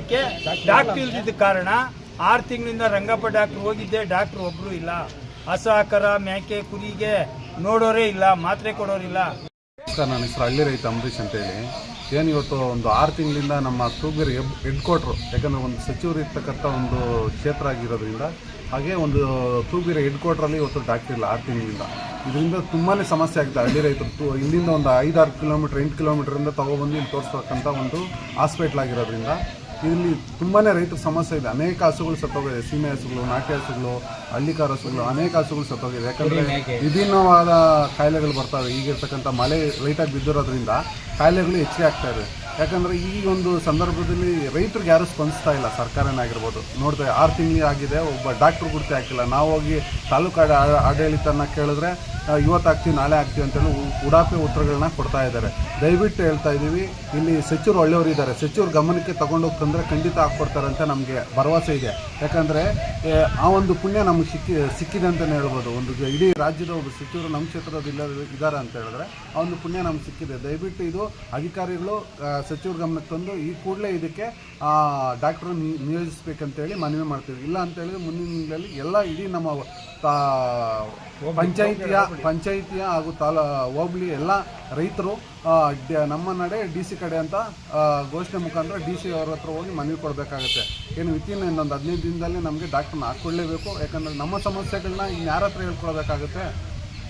ಸಮಯಕ್ಕೆ ಡಾಕ್ಟರ್ ಇಲ್ದಿದ್ದ ಕಾರಣ 6 ತಿಂಗಳಿಂದ ರಂಗಪ್ಪ ಡಾಕ್ಟರ್ ಹೋಗಿದ್ದೆ, ಡಾಕ್ಟರ್ ಒಬ್ರು ಇಲ್ಲ. ಹಸಾಕರ ಮೇಕೆ ಕುರಿಗೆ ನೋಡೋರೇ ಇಲ್ಲ, ಮಾತ್ರೆ ಕೊಡೋರಿಲ್ಲ. ಸರ್, ನನ್ನ ಹೆಸರು ಹಳ್ಳಿ ರೈತ ಅಂಬರೀಶ್ ಅಂತೇಳಿ. ಏನು ಇವತ್ತು ಒಂದು 6 ತಿಂಗಳಿಂದ ನಮ್ಮ ತೂಗೇರಿ ಹೆಡ್ ಕ್ವಾರ್ಟ್ರು, ಯಾಕಂದರೆ ಒಂದು ಸಚಿವರು ಇರ್ತಕ್ಕಂಥ ಒಂದು ಕ್ಷೇತ್ರ ಆಗಿರೋದ್ರಿಂದ, ಹಾಗೆ ಒಂದು ತೂಗೇರಿ ಹೆಡ್ ಕ್ವಾರ್ಟ್ರಲ್ಲಿ ಇವತ್ತು ಡಾಕ್ಟರ್ ಇಲ್ಲ 6 ತಿಂಗಳಿಂದ. ಇದರಿಂದ ತುಂಬಾ ಸಮಸ್ಯೆ ಆಗಿದೆ. ಹಳ್ಳಿ ರೈತರು ಇಲ್ಲಿಂದ ಒಂದು 5-6 ಕಿಲೋಮೀಟ್ರ್ 8 ಕಿಲೋಮೀಟ್ರಿಂದ ತೊಗೊಬಂದು ಇಲ್ಲಿ ತೋರಿಸ್ತಕ್ಕಂಥ ಒಂದು ಹಾಸ್ಪಿಟ್ಲ್ ಆಗಿರೋದ್ರಿಂದ ಇಲ್ಲಿ ತುಂಬಾ ರೈತರ ಸಮಸ್ಯೆ ಇದೆ. ಅನೇಕ ಹಸುಗಳು ಸತ್ತೋಗಿದೆ, ಸೀಮೆ ಹಸುಗಳು, ನಾಟಿ ಹಸುಗಳು, ಹಳ್ಳಿಕಾರ ಹಸುಗಳು, ಅನೇಕ ಹಸುಗಳು ಸತ್ತೋಗಿದೆ. ಯಾಕಂದರೆ ವಿಭಿನ್ನವಾದ ಕಾಯಿಲೆಗಳು ಬರ್ತವೆ. ಈಗಿರ್ತಕ್ಕಂಥ ಮಳೆ ಲೈಟಾಗಿ ಬಿದ್ದಿರೋದ್ರಿಂದ ಕಾಯಿಲೆಗಳು ಹೆಚ್ಚಿಗೆ ಆಗ್ತಾ ಇದೆ. ಯಾಕಂದರೆ ಈ ಒಂದು ಸಂದರ್ಭದಲ್ಲಿ ರೈತರಿಗೆ ಯಾರೂ ಸ್ಪಂದಿಸ್ತಾ ಇಲ್ಲ. ಸರ್ಕಾರನೇ ಆಗಿರ್ಬೋದು ನೋಡ್ತೇವೆ, 6 ತಿಂಗಳು ಆಗಿದೆ, ಒಬ್ಬ ಡಾಕ್ಟ್ರು ಗುರ್ತಿ ಹಾಕಿಲ್ಲ. ನಾವು ಹೋಗಿ ತಾಲೂಕು ಆಡಳಿತನ ಕೇಳಿದ್ರೆ ಇವತ್ತು ಆಗ್ತೀವಿ ನಾಳೆ ಆಗ್ತೀವಿ ಅಂತೇಳಿ ಉಡಾಪೆ ಉತ್ತರಗಳನ್ನ ಕೊಡ್ತಾ ಇದ್ದಾರೆ. ದಯವಿಟ್ಟು ಹೇಳ್ತಾ ಇದ್ದೀವಿ, ಇಲ್ಲಿ ಸಚಿವರು ಒಳ್ಳೆಯವರು ಇದ್ದಾರೆ, ಸಚಿವರು ಗಮನಕ್ಕೆ ತಗೊಂಡೋಗಿ ತಂದರೆ ಖಂಡಿತ ಹಾಕ್ಕೊಡ್ತಾರೆ ಅಂತ ನಮಗೆ ಭರವಸೆ ಇದೆ. ಯಾಕಂದರೆ ಆ ಒಂದು ಪುಣ್ಯ ನಮಗೆ ಸಿಕ್ಕಿದೆ ಅಂತಲೇ ಹೇಳ್ಬೋದು. ಒಂದು ಇಡೀ ರಾಜ್ಯದ ಒಬ್ಬ ಸಚಿವರು ನಮ್ಮ ಕ್ಷೇತ್ರದಲ್ಲಿ ಇದ್ದಾರೆ ಅಂತ ಹೇಳಿದ್ರೆ ಆ ಒಂದು ಪುಣ್ಯ ನಮ್ಗೆ ಸಿಕ್ಕಿದೆ. ದಯವಿಟ್ಟು ಇದು ಅಧಿಕಾರಿಗಳು ಸಚಿವರ ಗಮನಕ್ಕೆ ತಂದು ಈ ಕೂಡಲೇ ಇದಕ್ಕೆ ಡಾಕ್ಟ್ರು ನಿಯೋಜಿಸಬೇಕಂತೇಳಿ ಮನವಿ ಮಾಡ್ತೀವಿ. ಇಲ್ಲ ಅಂತೇಳಿದ್ರೆ ಮುಂದಿನ ದಿನಗಳಲ್ಲಿ ಎಲ್ಲ ಇಡೀ ನಮ್ಮ ಪಂಚಾಯಿತಿಯ ಹಾಗೂ ಹೋಬಳಿ ಎಲ್ಲ ರೈತರು ನಮ್ಮ ನಡೆ DC ಕಡೆ ಅಂತ ಘೋಷಣೆ ಮುಖಾಂತರ DC ಅವ್ರ ಹತ್ರ ಹೋಗಿ ಮನವಿ ಕೊಡಬೇಕಾಗುತ್ತೆ. ಏನು ವಿತಿನ್ ಇನ್ನೊಂದು 15 ದಿನದಲ್ಲಿ ನಮಗೆ ಡಾಕ್ಟ್ರನ್ನ ಹಾಕ್ಕೊಳ್ಳೇಬೇಕು. ಯಾಕಂದರೆ ನಮ್ಮ ಸಮಸ್ಯೆಗಳನ್ನ ಇನ್ಯಾರ ಹತ್ರ ಹೇಳ್ಕೊಳ್ಬೇಕಾಗುತ್ತೆ.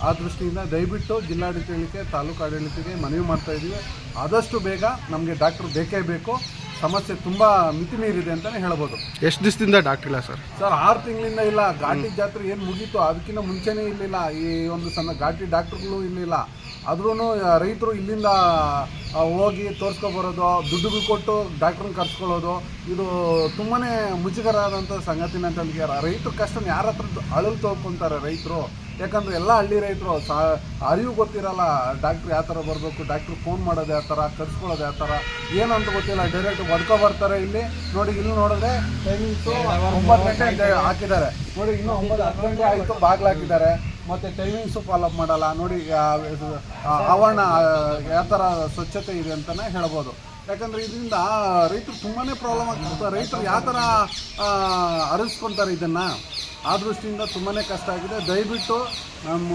ಆ ದೃಷ್ಟಿಯಿಂದ ದಯವಿಟ್ಟು ಜಿಲ್ಲಾಡಳಿತಕ್ಕೆ, ತಾಲೂಕು ಆಡಳಿತಕ್ಕೆ ಮನವಿ ಮಾಡ್ತಾಯಿದ್ದೀವಿ. ಆದಷ್ಟು ಬೇಗ ನಮಗೆ ಡಾಕ್ಟ್ರು ಬೇಕೇ ಬೇಕು. ಸಮಸ್ಯೆ ತುಂಬ ಮಿತಿ ಮೀರಿದೆ ಅಂತಲೇ ಹೇಳ್ಬೋದು. ಎಷ್ಟು ದಿವಸದಿಂದ ಡಾಕ್ಟರ್ ಇಲ್ಲ ಸರ್? 6 ತಿಂಗಳಿಂದ ಇಲ್ಲ. ಘಾಟಿ ಜಾತ್ರೆ ಏನು ಮುಗೀತು ಅದಕ್ಕಿಂತ ಮುಂಚೆನೇ ಇರಲಿಲ್ಲ. ಈ ಒಂದು ಸಣ್ಣ ಘಾಟಿ ಡಾಕ್ಟ್ರುಗಳು ಇರಲಿಲ್ಲ. ಆದ್ರೂ ರೈತರು ಇಲ್ಲಿಂದ ಹೋಗಿ ತೋರಿಸ್ಕೊಬರೋದು, ದುಡ್ಡುಗಳು ಕೊಟ್ಟು ಡಾಕ್ಟ್ರನ್ನ ಕರ್ಸ್ಕೊಳ್ಳೋದು, ಇದು ತುಂಬಾ ಮುಜುಗರ ಆದಂಥ ಸಂಗತಿನ ಅಂತ ಹೇಳಿದ್ದಾರೆ. ರೈತರ ಕಷ್ಟನ ಯಾರ ಹತ್ರ ಅಳಲು ತೋರ್ಕೊತಾರೆ ರೈತರು. ಯಾಕಂದರೆ ಎಲ್ಲ ಹಳ್ಳಿ ರೈತರು ಅರಿವು ಗೊತ್ತಿರಲ್ಲ. ಡಾಕ್ಟ್ರ್ ಯಾವ ಥರ ಬರಬೇಕು, ಡಾಕ್ಟ್ರ್ ಫೋನ್ ಮಾಡೋದು ಯಾವ ಥರ, ಕರ್ಸ್ಕೊಳ್ಳೋದು ಯಾವ ಥರ ಏನು ಅಂತ ಗೊತ್ತಿಲ್ಲ. ಡೈರೆಕ್ಟ್ ಹೊಡ್ಕೊ ಬರ್ತಾರೆ. ಇಲ್ಲಿ ನೋಡಿ, ಇಲ್ಲಿ ನೋಡಿದ್ರೆ ಟೈಮಿಂಗ್ಸು 9 ಗಂಟೆ ಹಾಕಿದ್ದಾರೆ. ನೋಡಿ, ಇನ್ನೂ 9-10 ಗಂಟೆ ಆಯಿತು, ಬಾಗಿಲು ಹಾಕಿದ್ದಾರೆ. ಮತ್ತು ಟೈಮಿಂಗ್ಸು ಫಾಲೋಅಪ್ ಮಾಡಲ್ಲ. ನೋಡಿ ಆವರಣ ಯಾವ ಥರ ಸ್ವಚ್ಛತೆ ಇದೆ ಅಂತಲೇ ಹೇಳ್ಬೋದು. ಯಾಕಂದರೆ ಇದರಿಂದ ರೈತರು ತುಂಬಾ ಪ್ರಾಬ್ಲಮ್ ಆಗ್ತದೆ. ರೈತರು ಯಾವ ಥರ ಅರಿಸ್ಕೊತಾರೆ ಇದನ್ನು, ಆ ದೃಷ್ಟಿಯಿಂದ ತುಂಬಾ ಕಷ್ಟ ಆಗಿದೆ. ದಯವಿಟ್ಟು ನಮ್ಮ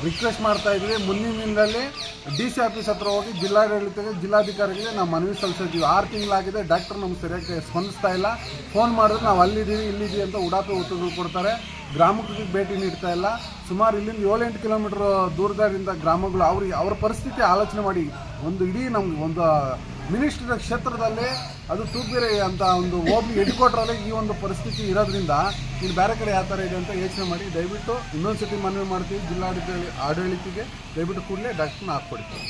ರಿಕ್ವೆಸ್ಟ್ ಮಾಡ್ತಾಯಿದ್ವಿ, ಮುಂದಿನ ದಿನದಲ್ಲಿ DC ಆಫೀಸ್ ಹತ್ರ ಹೋಗಿ ಜಿಲ್ಲಾಡಳಿತಕ್ಕೆ, ಜಿಲ್ಲಾಧಿಕಾರಿಗಳಿಗೆ ನಾವು ಮನವಿ ಸಲ್ಲಿಸಿದ್ದೀವಿ. 6 ತಿಂಗಳಾಗಿದೆ, ಡಾಕ್ಟ್ರು ನಮ್ಗೆ ಸರಿಯಾಗಿ ಸ್ಪಂದಿಸ್ತಾ ಇಲ್ಲ. ಫೋನ್ ಮಾಡಿದ್ರೆ ನಾವು ಅಲ್ಲಿದ್ದೀವಿ ಇಲ್ಲಿದ್ದೀವಿ ಅಂತ ಉಡಾಪೆ ಉತ್ತರಗಳು ಕೊಡ್ತಾರೆ. ಗ್ರಾಮಕ್ಕೆ ಭೇಟಿ ನೀಡ್ತಾ ಇಲ್ಲ. ಸುಮಾರು ಇಲ್ಲಿಂದ 7-8 ಕಿಲೋಮೀಟ್ರ್ ದೂರದಿಂದ ಗ್ರಾಮಗಳು. ಅವ್ರ ಪರಿಸ್ಥಿತಿ ಆಲೋಚನೆ ಮಾಡಿ. ಒಂದು ಇಡೀ ನಮ್ಗೆ ಒಂದು ಮಿನಿಸ್ಟ್ರಿ ಕ್ಷೇತ್ರದಲ್ಲೇ, ಅದು ತೂಗೇರಿ ಅಂತ ಒಂದು ಹೋಬಳಿ ಹೆಡ್ ಕ್ವಾರ್ಟ್ರಲ್ಲಿ ಈ ಒಂದು ಪರಿಸ್ಥಿತಿ ಇರೋದ್ರಿಂದ ಇಲ್ಲಿ ಬೇರೆ ಕಡೆ ಯಾವ ಥರ ಇದೆ ಅಂತ ಯೋಚನೆ ಮಾಡಿ ದಯವಿಟ್ಟು ಇನ್ನೊಂದು ಸತಿ ಮನವಿ ಮಾಡ್ತೀವಿ ಜಿಲ್ಲಾಡಳಿತಕ್ಕೆ. ದಯವಿಟ್ಟು ಕೂಡಲೇ ಡಾಕ್ಟ್ರನ್ನ ಹಾಕ್ಕೊಡ್ತೀವಿ.